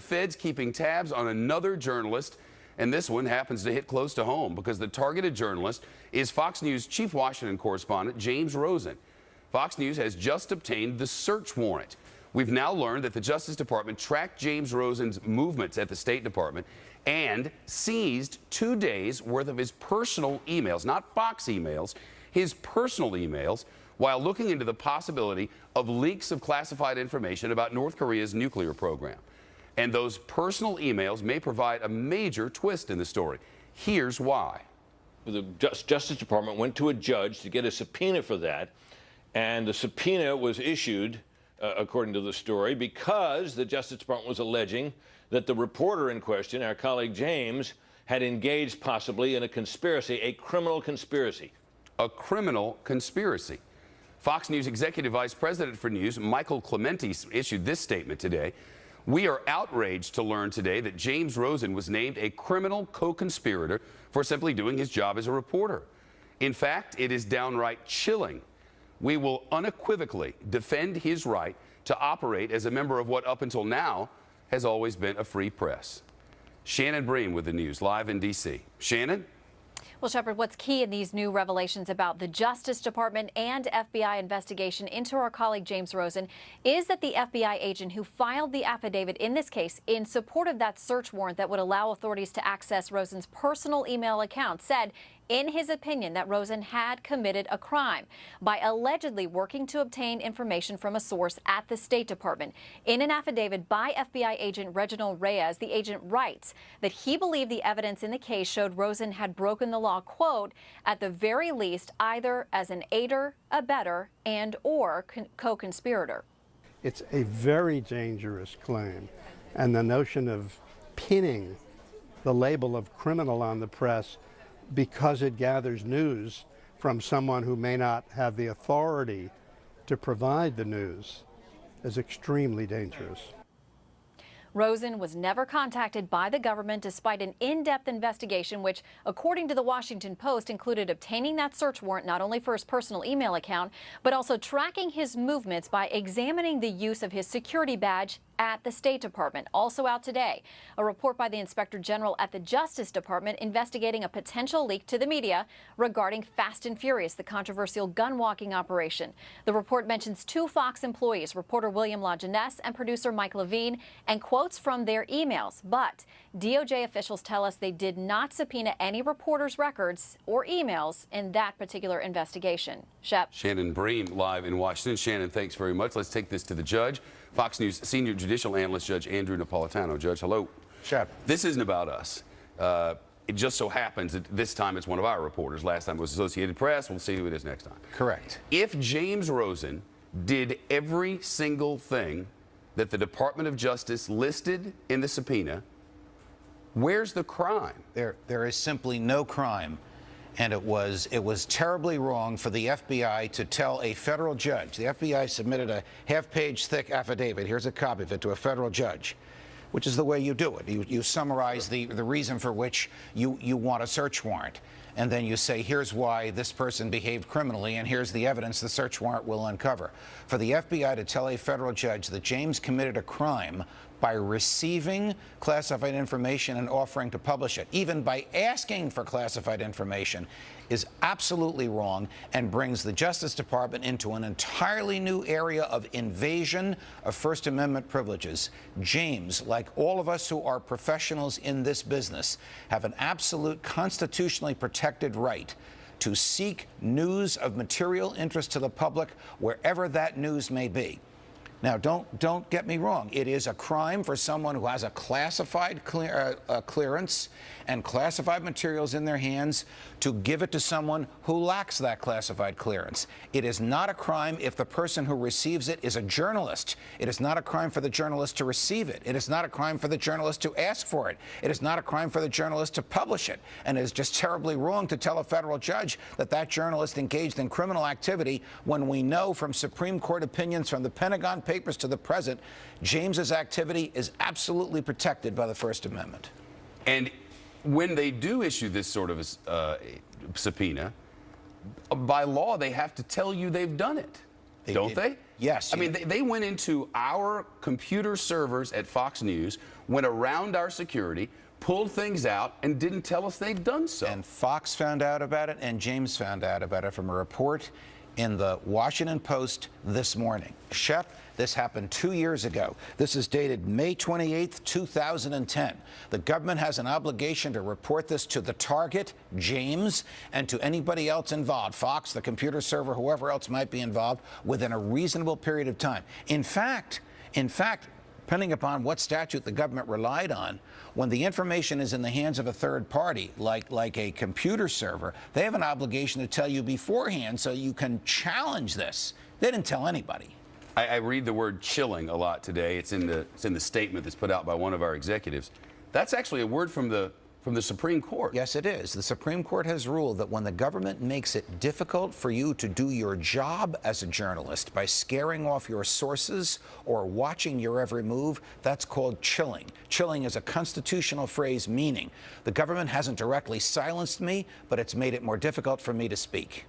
feds keeping tabs on another journalist, and this one happens to hit close to home because the targeted journalist is Fox News chief Washington correspondent James Rosen. Fox News has just obtained the search warrant. We've now learned that the Justice Department tracked James Rosen's movements at the State Department and seized 2 days worth of his personal emails, not Fox emails, his personal emails, while looking into the possibility of leaks of classified information about North Korea's nuclear program. And those personal emails may provide a major twist in the story. Here's why. The Justice Department went to a judge to get a subpoena for that, and the subpoena was issued, according to the story, because the Justice Department was alleging that the reporter in question, our colleague James, had engaged possibly in a conspiracy, a criminal conspiracy. A criminal conspiracy. Fox News Executive Vice President for News, Michael Clementi, issued this statement today. We are outraged to learn today that James Rosen was named a criminal co-conspirator for simply doing his job as a reporter. In fact, it is downright chilling. We will unequivocally defend his right to operate as a member of what up until now has always been a free press. Shannon Bream with the news, live in D.C. Shannon? Well, Shepard, what's key in these new revelations about the Justice Department and FBI investigation into our colleague James Rosen is that the FBI agent who filed the affidavit in this case in support of that search warrant that would allow authorities to access Rosen's personal email account said, in his opinion, that Rosen had committed a crime by allegedly working to obtain information from a source at the State Department. In an affidavit by FBI agent Reginald Reyes, the agent writes that he believed the evidence in the case showed Rosen had broken the law, quote, at the very least, either as an aider, abettor, and or co-conspirator. It's a very dangerous claim, and the notion of pinning the label of criminal on the press because it gathers news from someone who may not have the authority to provide the news is extremely dangerous. Rosen was never contacted by the government despite an in-depth investigation which, according to the Washington Post, included obtaining that search warrant not only for his personal email account, but also tracking his movements by examining the use of his security badge at the State Department. Also out today, a report by the Inspector General at the Justice Department investigating a potential leak to the media regarding Fast and Furious, the controversial gun-walking operation. The report mentions 2 Fox employees, reporter William LaJeunesse and producer Mike Levine, and quotes from their emails. But DOJ officials tell us they did not subpoena any reporters' records or emails in that particular investigation. Shep. Shannon Bream live in Washington. Shannon, thanks very much. Let's take this to the judge. Fox News senior judicial analyst, Judge Andrew Napolitano. Judge, hello. Shep. This isn't about us. It just so happens that this time it's one of our reporters. Last time it was Associated Press. We'll see who it is next time. Correct. If James Rosen did every single thing that the Department of Justice listed in the subpoena, where's the crime? There is simply no crime. And it was terribly wrong for the FBI to tell a federal judge. The FBI submitted a half-page thick affidavit. Here's a copy of it to a federal judge, which is the way you do it. You summarize the reason for which you want a search warrant. And then you say, here's why this person behaved criminally, and here's the evidence the search warrant will uncover. For the FBI to tell a federal judge that James committed a crime by receiving classified information and offering to publish it, even by asking for classified information, is absolutely wrong and brings the Justice Department into an entirely new area of invasion of First Amendment privileges. James, like all of us who are professionals in this business, have an absolute constitutionally protected right to seek news of material interest to the public wherever that news may be. Now, don't get me wrong. It is a crime for someone who has a classified clearance and classified materials in their hands to give it to someone who lacks that classified clearance. It is not a crime if the person who receives it is a journalist. It is not a crime for the journalist to receive it. It is not a crime for the journalist to ask for it. It is not a crime for the journalist to publish it. And it is just terribly wrong to tell a federal judge that that journalist engaged in criminal activity when we know from Supreme Court opinions from the Pentagon Papers to the present, James's activity is absolutely protected by the First Amendment. And when they do issue this sort of a subpoena, by law, they have to tell you they've done it. don't they? Yes. I mean, they went into our computer servers at Fox News, went around our security, pulled things out, and didn't tell us they'd done so. And Fox found out about it, and James found out about it from a report in the Washington Post this morning. Shep, this happened 2 years ago. This is dated May 28th, 2010. The government has an obligation to report this to the target, James, and to anybody else involved, Fox, the computer server, whoever else might be involved, within a reasonable period of time. In fact, depending upon what statute the government relied on, when the information is in the hands of a third party, like a computer server, they have an obligation to tell you beforehand so you can challenge this. They didn't tell anybody. I read the word chilling a lot today. It's in the statement that's put out by one of our executives. That's actually a word from the Supreme Court. Yes, it is. The Supreme Court has ruled that when the government makes it difficult for you to do your job as a journalist by scaring off your sources or watching your every move, that's called chilling. Chilling is a constitutional phrase meaning the government hasn't directly silenced me, but it's made it more difficult for me to speak.